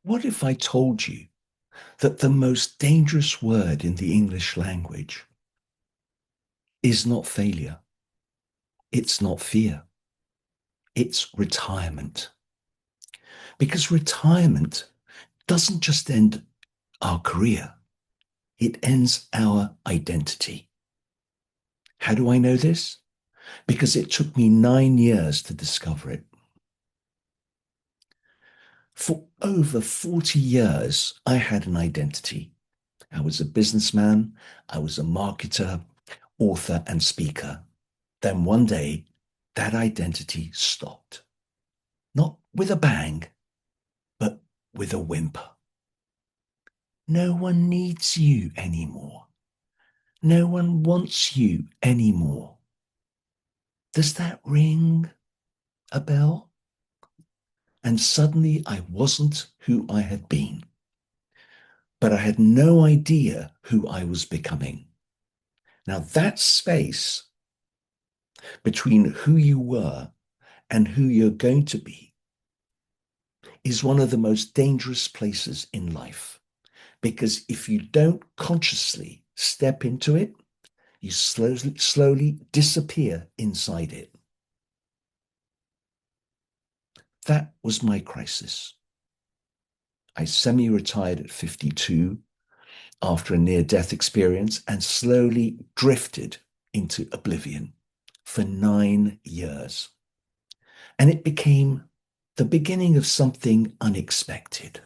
What if I told you that the most dangerous word in the English language is not failure, it's not fear, it's retirement? Because retirement doesn't just end our career, it ends our identity. How do I know this? Because it took me 9 years to discover it. For over 40 years, I had an identity. I was a businessman, I was a marketer, author, and speaker. Then one day, that identity stopped. Not with a bang, but with a whimper. No one needs you anymore. No one wants you anymore. Does that ring a bell? And suddenly I wasn't who I had been, but I had no idea who I was becoming. Now, that space between who you were and who you're going to be is one of the most dangerous places in life. Because if you don't consciously step into it, you slowly disappear inside it. That was my crisis. I semi-retired at 52 after a near-death experience and slowly drifted into oblivion for 9 years. And it became the beginning of something unexpected.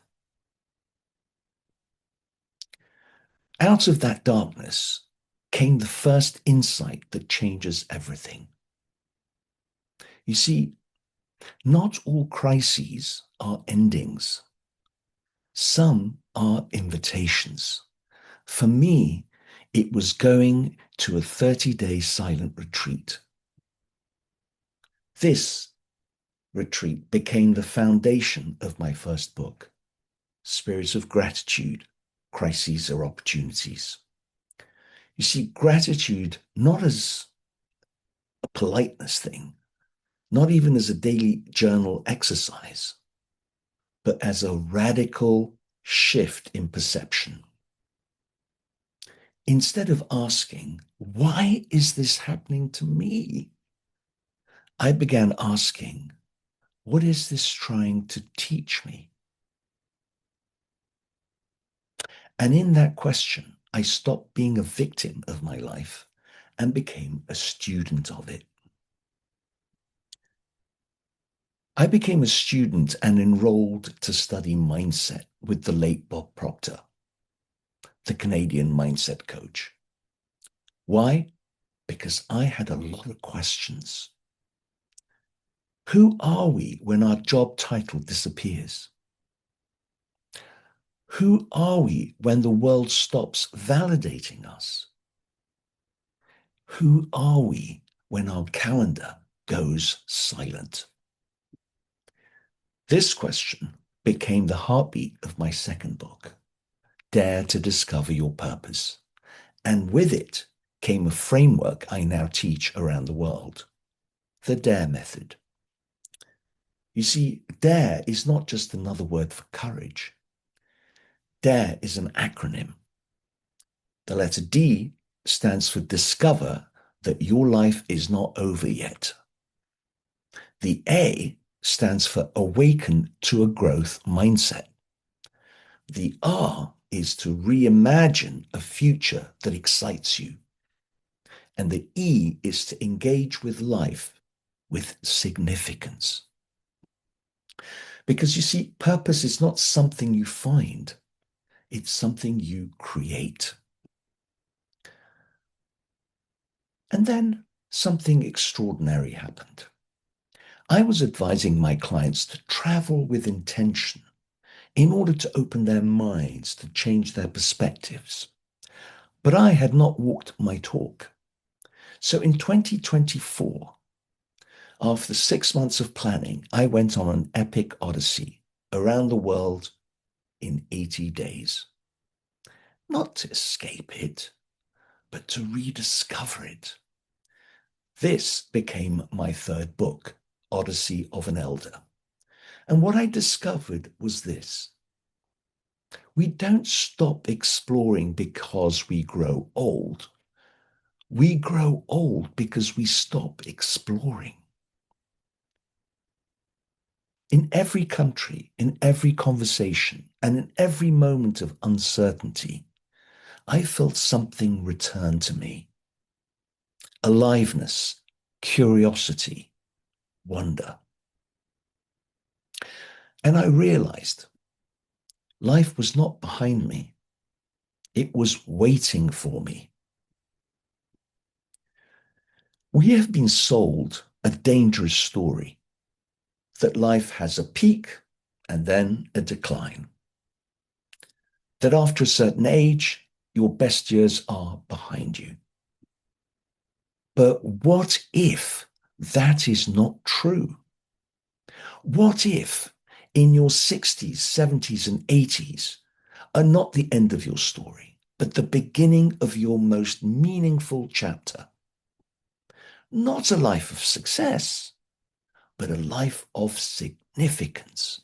Out of that darkness came the first insight that changes everything. You see, not all crises are endings. Some are invitations. For me, it was going to a 30-day silent retreat. This retreat became the foundation of my first book, Spirits of Gratitude, Crises Are Opportunities. You see, gratitude not as a politeness thing, not even as a daily journal exercise, but as a radical shift in perception. Instead of asking, why is this happening to me? I began asking, what is this trying to teach me? And in that question, I stopped being a victim of my life and became a student of it. I became a student and enrolled to study mindset with the late Bob Proctor, the Canadian mindset coach. Why? Because I had a lot of questions. Who are we when our job title disappears? Who are we when the world stops validating us? Who are we when our calendar goes silent? This question became the heartbeat of my second book, Dare to Discover Your Purpose. And with it came a framework I now teach around the world, the DARE method. You see, DARE is not just another word for courage. DARE is an acronym. The letter D stands for discover that your life is not over yet. The A stands for awaken to a growth mindset. The R is to reimagine a future that excites you. And the E is to engage with life with significance. Because you see, purpose is not something you find, it's something you create. And then something extraordinary happened. I was advising my clients to travel with intention in order to open their minds, to change their perspectives. But I had not walked my talk. So in 2024, after 6 months of planning, I went on an epic odyssey around the world in 80 days. Not to escape it, but to rediscover it. This became my third book, Odyssey of an Elder. And what I discovered was this. We don't stop exploring because we grow old. We grow old because we stop exploring. In every country, in every conversation, and in every moment of uncertainty, I felt something return to me. Aliveness, curiosity, wonder. And I realized life was not behind me. It was waiting for me. We have been sold a dangerous story that life has a peak and then a decline. That after a certain age, your best years are behind you. But what if that is not true? What if in your 60s, 70s, and 80s are not the end of your story, but the beginning of your most meaningful chapter? Not a life of success, but a life of significance.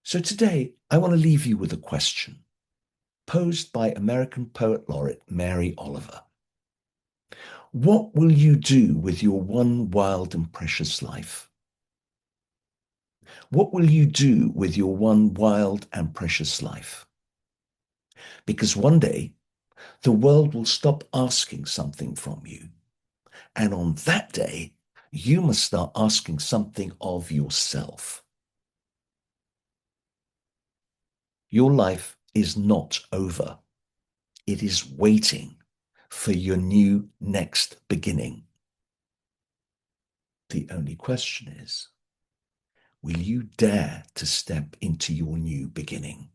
So today, I want to leave you with a question posed by American poet laureate Mary Oliver. What will you do with your one wild and precious life? What will you do with your one wild and precious life? Because one day, the world will stop asking something from you. And on that day, you must start asking something of yourself. Your life is not over. It is waiting for your new next beginning. The only question is, will you dare to step into your new beginning?